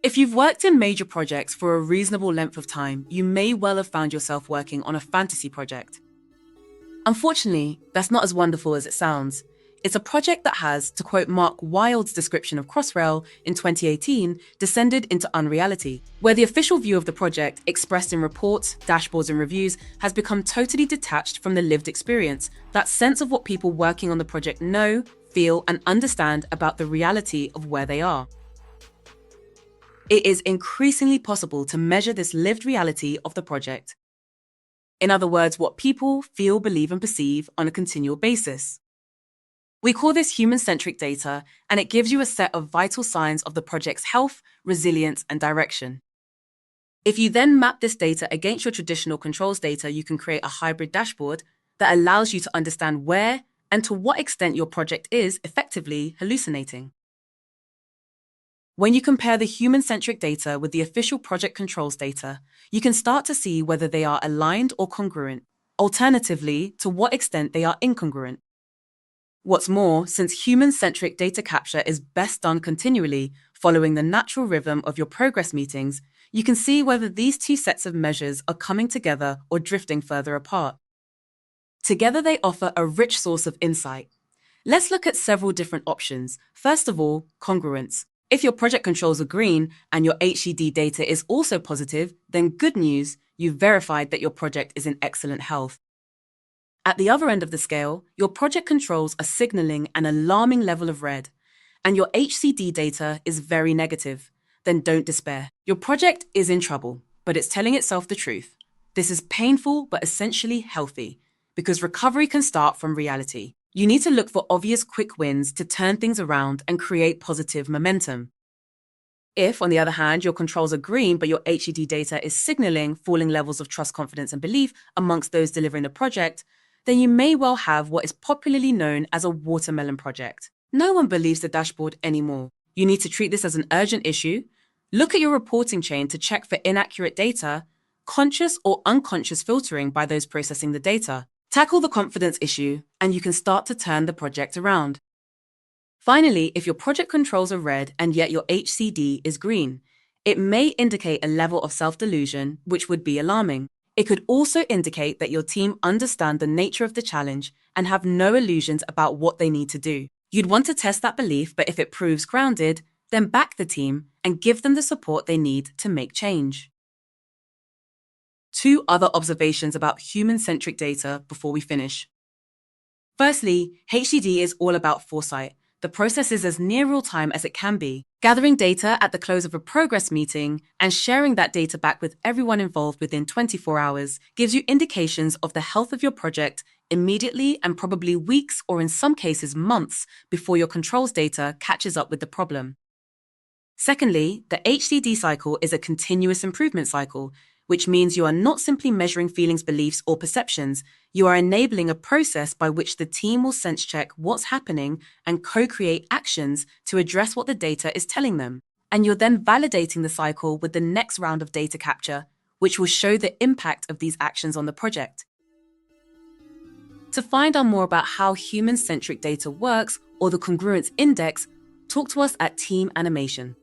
If you've worked in major projects for a reasonable length of time, you may well have found yourself working on a fantasy project. Unfortunately, that's not as wonderful as it sounds. It's a project that has, to quote Mark Wilde's description of Crossrail in 2018, descended into unreality, where the official view of the project, expressed in reports, dashboards, and reviews, has become totally detached from the lived experience, that sense of what people working on the project know, feel, and understand about the reality of where they are. It is increasingly possible to measure this lived reality of the project. In other words, what people feel, believe, and perceive on a continual basis. We call this human-centric data, and it gives you a set of vital signs of the project's health, resilience, and direction. If you then map this data against your traditional controls data, you can create a hybrid dashboard that allows you to understand where and to what extent your project is effectively hallucinating. When you compare the human-centric data with the official project controls data, you can start to see whether they are aligned or congruent, alternatively, to what extent they are incongruent. What's more, since human-centric data capture is best done continually, following the natural rhythm of your progress meetings, you can see whether these two sets of measures are coming together or drifting further apart. Together, they offer a rich source of insight. Let's look at several different options. First of all, congruence. If your project controls are green and your HCD data is also positive, then good news, you've verified that your project is in excellent health. At the other end of the scale, your project controls are signaling an alarming level of red, and your HCD data is very negative. Then don't despair. Your project is in trouble, but it's telling itself the truth. This is painful but essentially healthy, because recovery can start from reality. You need to look for obvious quick wins to turn things around and create positive momentum. If, on the other hand, your controls are green but your HCD data is signaling falling levels of trust, confidence, and belief amongst those delivering the project, then you may well have what is popularly known as a watermelon project. No one believes the dashboard anymore. You need to treat this as an urgent issue. Look at your reporting chain to check for inaccurate data, conscious or unconscious filtering by those processing the data. Tackle the confidence issue, and you can start to turn the project around. Finally, if your project controls are red and yet your HCD is green, it may indicate a level of self-delusion, which would be alarming. It could also indicate that your team understand the nature of the challenge and have no illusions about what they need to do. You'd want to test that belief, but if it proves grounded, then back the team and give them the support they need to make change. Two other observations about human-centric data before we finish. Firstly, HCD is all about foresight. The process is as near real-time as it can be. Gathering data at the close of a progress meeting and sharing that data back with everyone involved within 24 hours gives you indications of the health of your project immediately and probably weeks or in some cases months before your controls data catches up with the problem. Secondly, the HCD cycle is a continuous improvement cycle, which means you are not simply measuring feelings, beliefs, or perceptions. You are enabling a process by which the team will sense check what's happening and co-create actions to address what the data is telling them. And you're then validating the cycle with the next round of data capture, which will show the impact of these actions on the project. To find out more about how human-centric data works or the Conguence Index, talk to us at Team Animation.